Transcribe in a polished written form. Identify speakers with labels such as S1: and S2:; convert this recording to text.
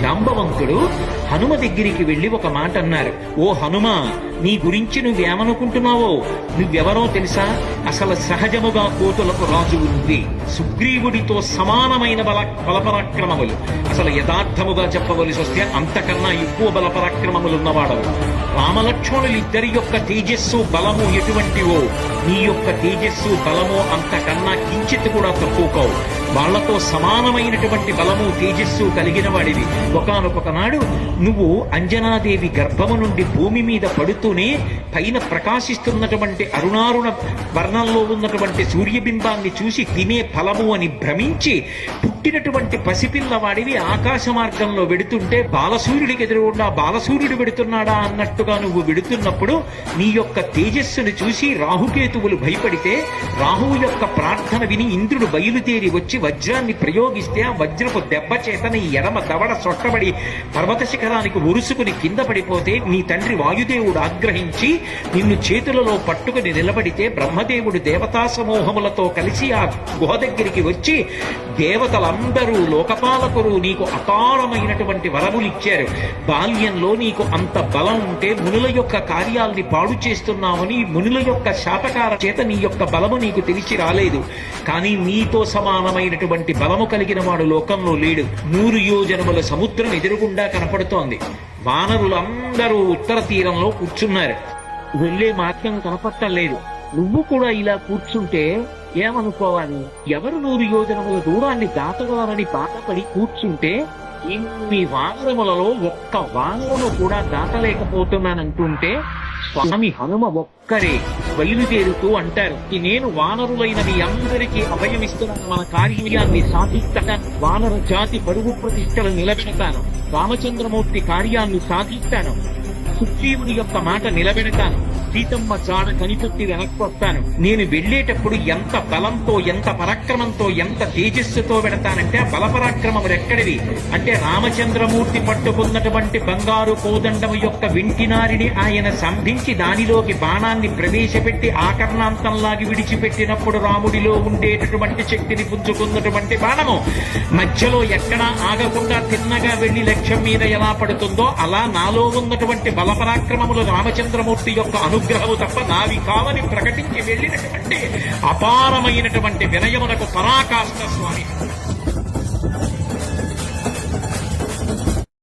S1: జాంబవంతుడు హనుమ దగ్గరికి వెళ్లి ఒక మాట అన్నారు. ఓ హనుమ, నీ గురించి నువ్వేమనుకుంటున్నావో, నువ్వెవరో తెలుసా? అసలు సహజముగా కోతులకు రాజు ఉంది. సుగ్రీవుడితో సమానమైన బలపరాక్రమములు, అసలు యథార్థముగా చెప్పవలసి వస్తే అంతకన్నా ఎక్కువ బలపరాక్రమములున్నవాడవు. రామలక్ష్మణులిద్దరి యొక్క తేజస్సు బలము ఎటువంటివో, నీ యొక్క తేజస్సు బలము అంతకన్నా కించిత్ కూడా తక్కువ కావు. వాళ్లతో సమానమైనటువంటి బలము తేజస్సు కలిగిన వాడివి. ఒకానొక నాడు నువ్వు అంజనాదేవి గర్భము నుండి భూమి మీద పడుతూనే పైన ప్రకాశిస్తున్నటువంటి అరుణారుణ వర్ణంలో ఉన్నటువంటి సూర్యబింబాన్ని చూసి తినే ఫలము అని భ్రమించి పుట్టినటువంటి పసిపిల్లవాడివి ఆకాశ మార్గంలో వెడుతుంటే బాలసూర్యుడికి ఎదురుగుండా బాలసూర్యుడు వెడుతున్నాడా అన్నట్టుగా నువ్వు వెడుతున్నప్పుడు నీ యొక్క తేజస్సును చూసి రాహుకేతువులు భయపడితే, రాహువు యొక్క ప్రార్థన విని ఇంద్రుడు బయలుదేరి వచ్చి వజ్రాన్ని ప్రయోగిస్తే ఆ వజ్రపు దెబ్బ చేత నీ ఎడమ దవడ సొట్టబడి పర్వత శిఖరానికి ఉరుసుకుని కింద పడిపోతే నీ తండ్రి వాయుదేవుడు ఆగ్రహించి నిన్ను చేతులలో పట్టుకుని నిలబడితే బ్రహ్మదేవుడు దేవతా సమూహములతో కలిసి ఆ గుహ దగ్గరికి వచ్చి దేవతలందరూ లోకపాలకులు నీకు అపారమైనటువంటి వరములిచ్చారు. బాల్యంలో నీకు అంత బలం ఉంటే మునుల యొక్క కార్యాల్ని పాడు చేస్తున్నామని మునుల యొక్క శాపకార చేత నీ యొక్క బలము నీకు తెలిసి రాలేదు. కానీ నీతో సమానమైనటువంటి బలము కలిగిన వాడు లోకంలో లేడు. 100 యోజనముల సముద్రం ఎదురుగుండా కనపడుతోంది. వానరులందరూ ఉత్తర తీరంలో కూర్చున్నారు. వెళ్లే మార్గం కనపడటం లేదు. నువ్వు కూడా ఇలా కూర్చుంటే ఏమనుకోవాలి? ఎవరు 100 యోజనముల దూరాన్ని దాటగలరని బాధపడి కూర్చుంటే ఇన్ని వానరములలో ఒక్క వానరను కూడా దాటలేకపోతున్నానంటుంటే స్వామి హనుమ ఒక్కరే బయలుదేరుతూ అంటారు, నేను వానరులైన మీ అందరికీ అభయమిస్తున్నాను. మన కార్యాన్ని సాధిస్తాను. వానర జాతి పరుగు ప్రతిష్టలు నిలబెడతాను. రామచంద్రమూర్తి కార్యాన్ని సాధిస్తాను. సుగ్రీవుని యొక్క మాట నిలబెడతాను. సీతమ్మ జాడ కనిపెట్టి వెనక్కి వస్తాను. నేను వెళ్లేటప్పుడు ఎంత బలంతో, ఎంత పరాక్రమంతో, ఎంత తేజస్సుతో వెడతానంటే ఆ బలపరాక్రమములు ఎక్కడివి అంటే రామచంద్రమూర్తి పట్టుకున్నటువంటి బంగారు కోదండము యొక్క వింటినారిని ఆయన సంధించి దానిలోకి బాణాన్ని ప్రవేశపెట్టి ఆకర్ణాంతంలాగి విడిచిపెట్టినప్పుడు రాముడిలో ఉండేటటువంటి శక్తిని పుంజుకున్నటువంటి బాణము మధ్యలో ఎక్కడా ఆగకుండా తిన్నగా వెళ్లి లక్ష్యం మీద ఎలా పడుతుందో అలా నాలో ఉన్నటువంటి బలపరాక్రమములు రామచంద్రమూర్తి యొక్క అనుగ్రహము తప్ప నావి కావని ప్రకటించి వెళ్ళినటువంటి అపారమైనటువంటి వినయమునకు పరాకాష్ట స్వామి.